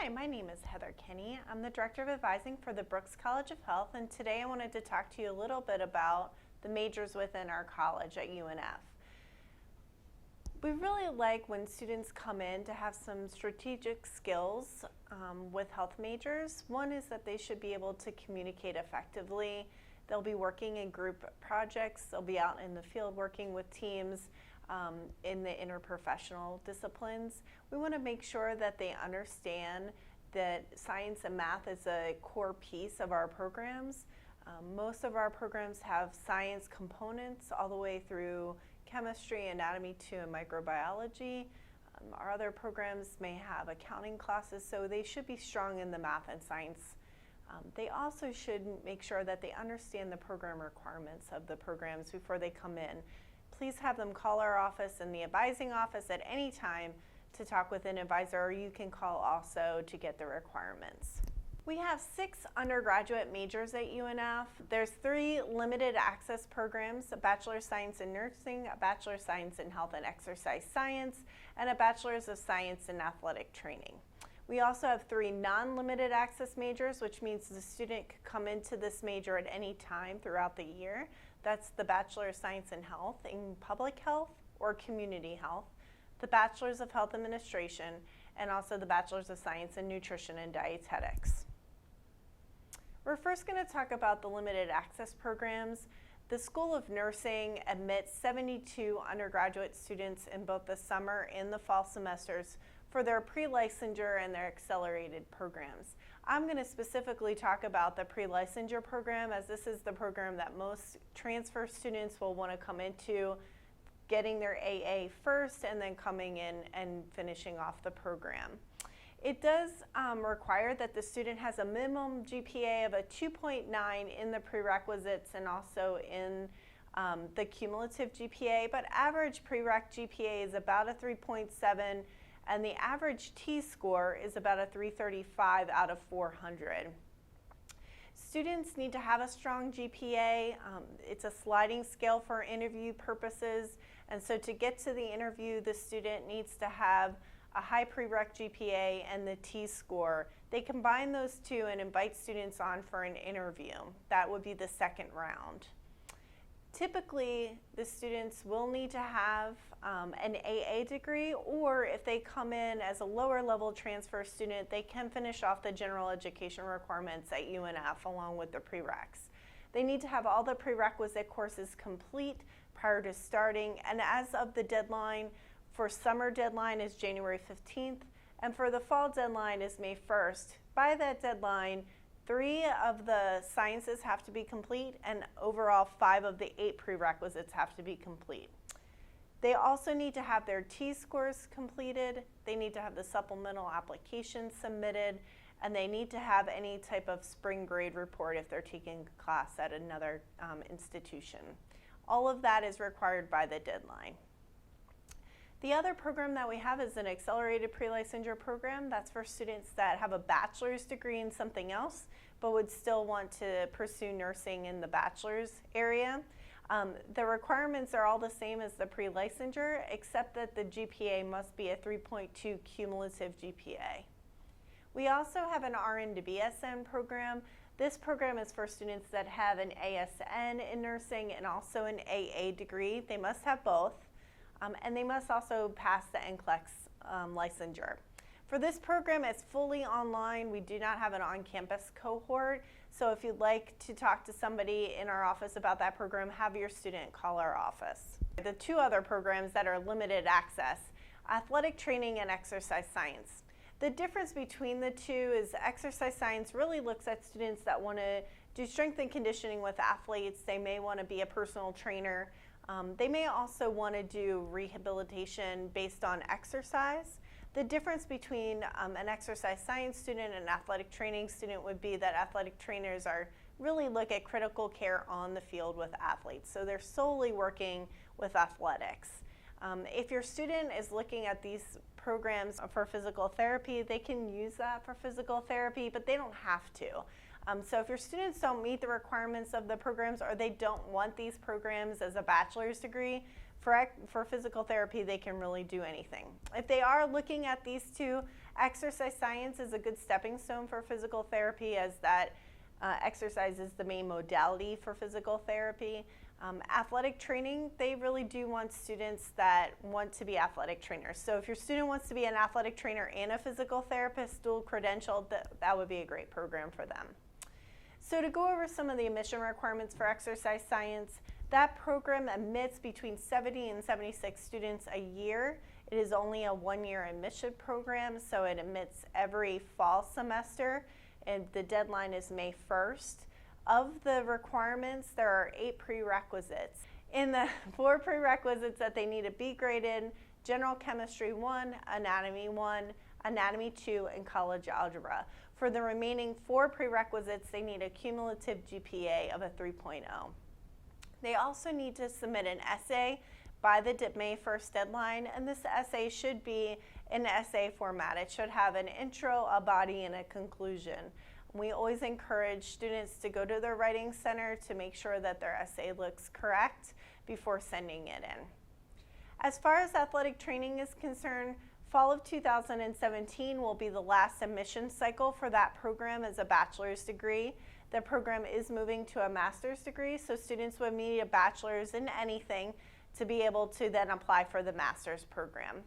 Hi, my name is Heather Kinney. I'm the Director of Advising for the Brooks College of Health, and today I wanted to talk to you a little bit about the majors within our college at UNF. We really like when students come in to have some strategic skills with health majors. One is that they should be able to communicate effectively. They'll be working in group projects. They'll be out in the field working with teams in the interprofessional disciplines. We want to make sure that they understand that science and math is a core piece of our programs. Most of our programs have science components all the way through chemistry, anatomy 2, and microbiology. Our other programs may have accounting classes, so they should be strong in the math and science. They also should make sure that they understand the program requirements of the programs before they come in. Please have them call our office in the advising office at any time to talk with an advisor, or you can call also to get the requirements. We have 6 undergraduate majors at UNF. There's 3 limited access programs, a Bachelor of Science in Nursing, a Bachelor of Science in Health and Exercise Science, and a Bachelor's of Science in Athletic Training. We also have 3 non-limited access majors, which means the student could come into this major at any time throughout the year. That's the Bachelor of Science in Health in Public Health or Community Health, the Bachelor's of Health Administration, and also the Bachelor's of Science in Nutrition and Dietetics. We're first going to talk about the limited access programs. The School of Nursing admits 72 undergraduate students in both the summer and the fall semesters for their pre-licensure and their accelerated programs. I'm going to specifically talk about the pre-licensure program, as this is the program that most transfer students will want to come into, getting their AA first and then coming in and finishing off the program. It does require that the student has a minimum GPA of a 2.9 in the prerequisites and also in the cumulative GPA, but average prereq GPA is about a 3.7, and the average T-score is about a 335 out of 400. Students need to have a strong GPA. It's a sliding scale for interview purposes, and so to get to the interview, the student needs to have a high prereq GPA and the T-score. They combine those two and invite students on for an interview. That would be the second round. Typically, the students will need to have an AA degree, or if they come in as a lower level transfer student, they can finish off the general education requirements at UNF along with the prereqs. They need to have all the prerequisite courses complete prior to starting, and as of the deadline, for summer deadline is January 15th, and for the fall deadline is May 1st. By that deadline, 3 of the sciences have to be complete, and overall 5 of the 8 prerequisites have to be complete. They also need to have their T-scores completed, they need to have the supplemental application submitted, and they need to have any type of spring grade report if they're taking a class at another institution. All of that is required by the deadline. The other program that we have is an accelerated pre-licensure program. That's for students that have a bachelor's degree in something else, but would still want to pursue nursing in the bachelor's area. The requirements are all the same as the pre-licensure, except that the GPA must be a 3.2 cumulative GPA. We also have an RN to BSN program. This program is for students that have an ASN in nursing and also an AA degree. They must have both. And they must also pass the NCLEX licensure. For this program, it's fully online. We do not have an on-campus cohort, so if you'd like to talk to somebody in our office about that program, have your student call our office. The 2 other programs that are limited access, athletic training and exercise science. The difference between the 2 is exercise science really looks at students that want to do strength and conditioning with athletes. They may want to be a personal trainer. They may also want to do rehabilitation based on exercise. The difference between an exercise science student and an athletic training student would be that athletic trainers really look at critical care on the field with athletes. So they're solely working with athletics. If your student is looking at these programs for physical therapy, they can use that for physical therapy, but they don't have to. So if your students don't meet the requirements of the programs, or they don't want these programs as a bachelor's degree, for physical therapy, they can really do anything. If they are looking at these two Exercise science is a good stepping stone for physical therapy, as that exercise is the main modality for physical therapy. Athletic training, they really do want students that want to be athletic trainers. So if your student wants to be an athletic trainer and a physical therapist, dual credentialed, that would be a great program for them. So to go over some of the admission requirements for exercise science, that program admits between 70 and 76 students a year. It is only a one-year admission program, so it admits every fall semester, and the deadline is May 1st. Of the requirements, there are 8 prerequisites. In the 4 prerequisites that they need to be graded: General Chemistry 1, Anatomy 1, Anatomy 2, and College Algebra. For the remaining 4 prerequisites, they need a cumulative GPA of a 3.0. They also need to submit an essay by the May 1st deadline, and this essay should be in essay format. It should have an intro, a body, and a conclusion. We always encourage students to go to their writing center to make sure that their essay looks correct before sending it in. As far as athletic training is concerned, fall of 2017 will be the last admission cycle for that program as a bachelor's degree. The program is moving to a master's degree, so students would need a bachelor's in anything to be able to then apply for the master's program.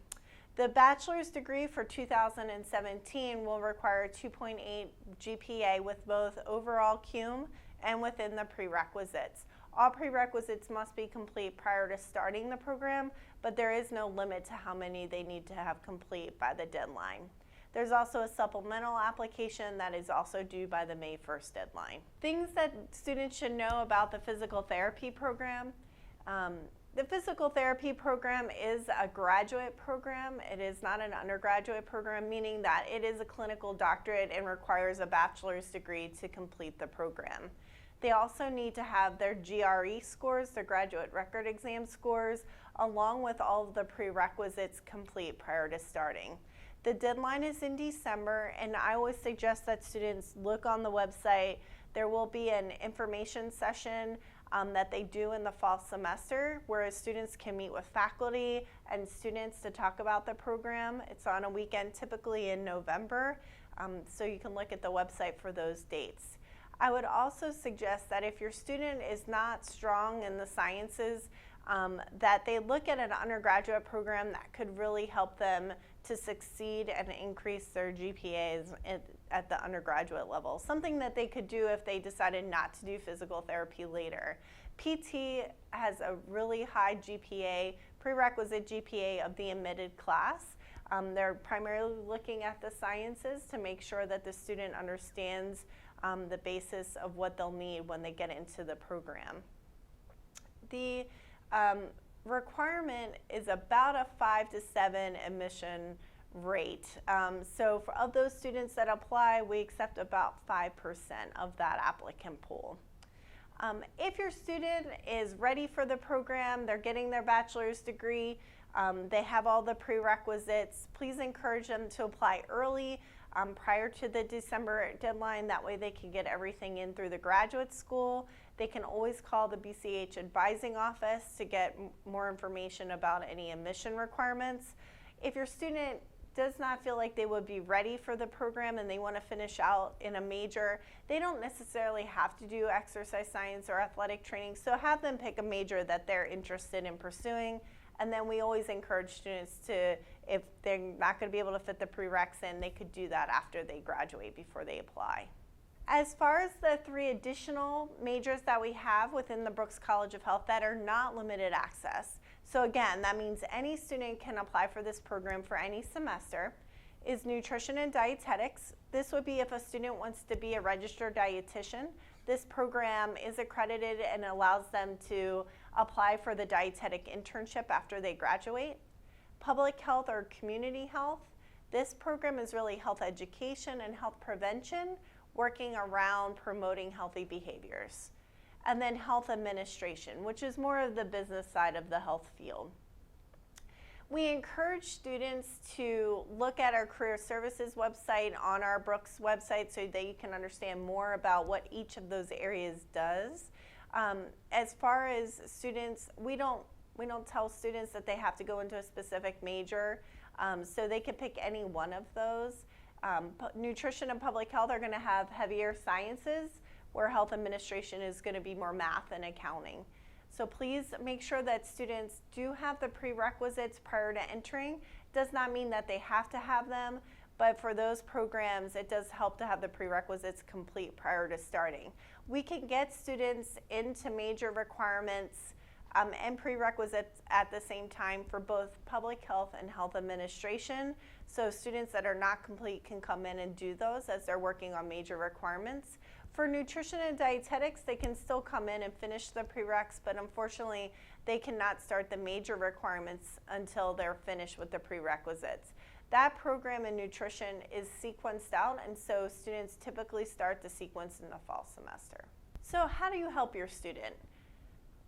The bachelor's degree for 2017 will require a 2.8 GPA with both overall cum and within the prerequisites. All prerequisites must be complete prior to starting the program, but there is no limit to how many they need to have complete by the deadline. There's also a supplemental application that is also due by the May 1st deadline. Things that students should know about the physical therapy program. The physical therapy program is a graduate program. It is not an undergraduate program, meaning that it is a clinical doctorate and requires a bachelor's degree to complete the program. They also need to have their GRE scores, their graduate record exam scores, along with all of the prerequisites complete prior to starting. The deadline is in December, and I always suggest that students look on the website. There will be an information session that they do in the fall semester, where students can meet with faculty and students to talk about the program. It's on a weekend, typically in November, so you can look at the website for those dates. I would also suggest that if your student is not strong in the sciences, that they look at an undergraduate program that could really help them to succeed and increase their GPAs at the undergraduate level. Something that they could do if they decided not to do physical therapy later. PT has a really high GPA, prerequisite GPA of the admitted class. They're primarily looking at the sciences to make sure that the student understands the basis of what they'll need when they get into the program. The requirement is about a 5 to 7 admission rate. So of those students that apply, we accept about 5% of that applicant pool. If your student is ready for the program, they're getting their bachelor's degree, they have all the prerequisites, please encourage them to apply early prior to the December deadline. That way they can get everything in through the graduate school. They can always call the BCH advising office to get more information about any admission requirements. If your student does not feel like they would be ready for the program and they want to finish out in a major, they don't necessarily have to do exercise science or athletic training, so have them pick a major that they're interested in pursuing. And then we always encourage students to, if they're not going to be able to fit the prereqs in, they could do that after they graduate before they apply. As far as the 3 additional majors that we have within the Brooks College of Health that are not limited access, so again, that means any student can apply for this program for any semester, is nutrition and dietetics. This would be if a student wants to be a registered dietitian. This program is accredited and allows them to apply for the dietetic internship after they graduate. Public health or community health. This program is really health education and health prevention, working around promoting healthy behaviors. And then health administration, which is more of the business side of the health field. We encourage students to look at our career services website on our Brooks website so that you can understand more about what each of those areas does. As far as students, we don't tell students that they have to go into a specific major. So they could pick any one of those. Nutrition and public health are going to have heavier sciences, where health administration is going to be more math and accounting. So please make sure that students do have the prerequisites prior to entering. Does not mean that they have to have them, but for those programs, it does help to have the prerequisites complete prior to starting. We can get students into major requirements and prerequisites at the same time for both public health and health administration. So students that are not complete can come in and do those as they're working on major requirements. For nutrition and dietetics, they can still come in and finish the prereqs, but unfortunately, they cannot start the major requirements until they're finished with the prerequisites. That program in nutrition is sequenced out, and so students typically start the sequence in the fall semester. So how do you help your student?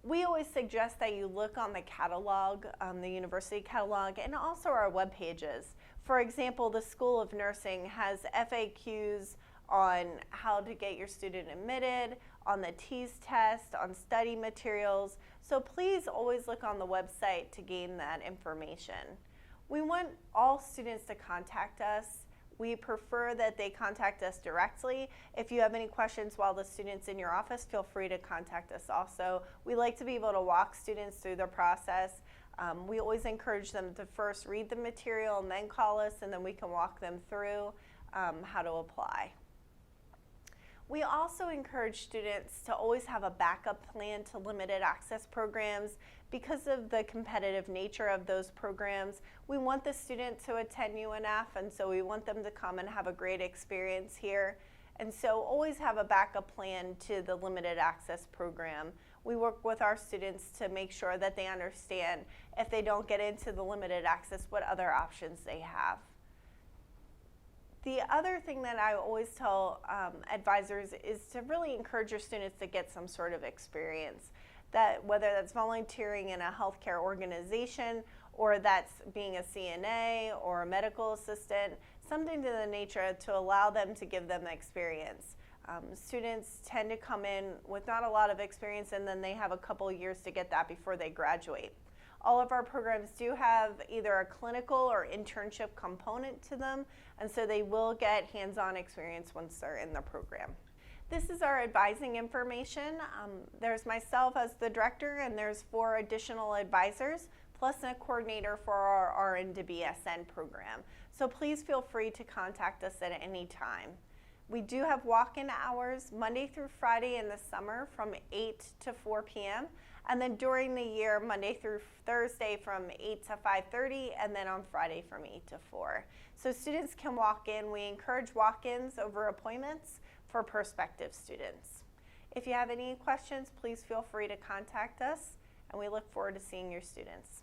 We always suggest that you look on the catalog, the university catalog, and also our web pages. For example, the School of Nursing has FAQs on how to get your student admitted, on the TEAS test, on study materials. So please always look on the website to gain that information. We want all students to contact us. We prefer that they contact us directly. If you have any questions while the student's in your office, feel free to contact us also. We like to be able to walk students through the process. We always encourage them to first read the material and then call us, and then we can walk them through how to apply. We also encourage students to always have a backup plan to limited access programs. Because of the competitive nature of those programs, we want the student to attend UNF, and so we want them to come and have a great experience here. And so always have a backup plan to the limited access program. We work with our students to make sure that they understand if they don't get into the limited access, what other options they have. The other thing that I always tell advisors is to really encourage your students to get some sort of experience, that whether that's volunteering in a healthcare organization or that's being a CNA or a medical assistant, something to the nature to allow them to give them the experience. Students tend to come in with not a lot of experience, and then they have a couple years to get that before they graduate. All of our programs do have either a clinical or internship component to them, and so they will get hands-on experience once they're in the program. This is our advising information. There's myself as the director, and there's 4 additional advisors, plus a coordinator for our RN to BSN program. So please feel free to contact us at any time. We do have walk-in hours Monday through Friday in the summer from 8 to 4 p.m. and then during the year, Monday through Thursday from 8 to 5:30, and then on Friday from 8 to 4. So students can walk in. We encourage walk-ins over appointments for prospective students. If you have any questions, please feel free to contact us, and we look forward to seeing your students.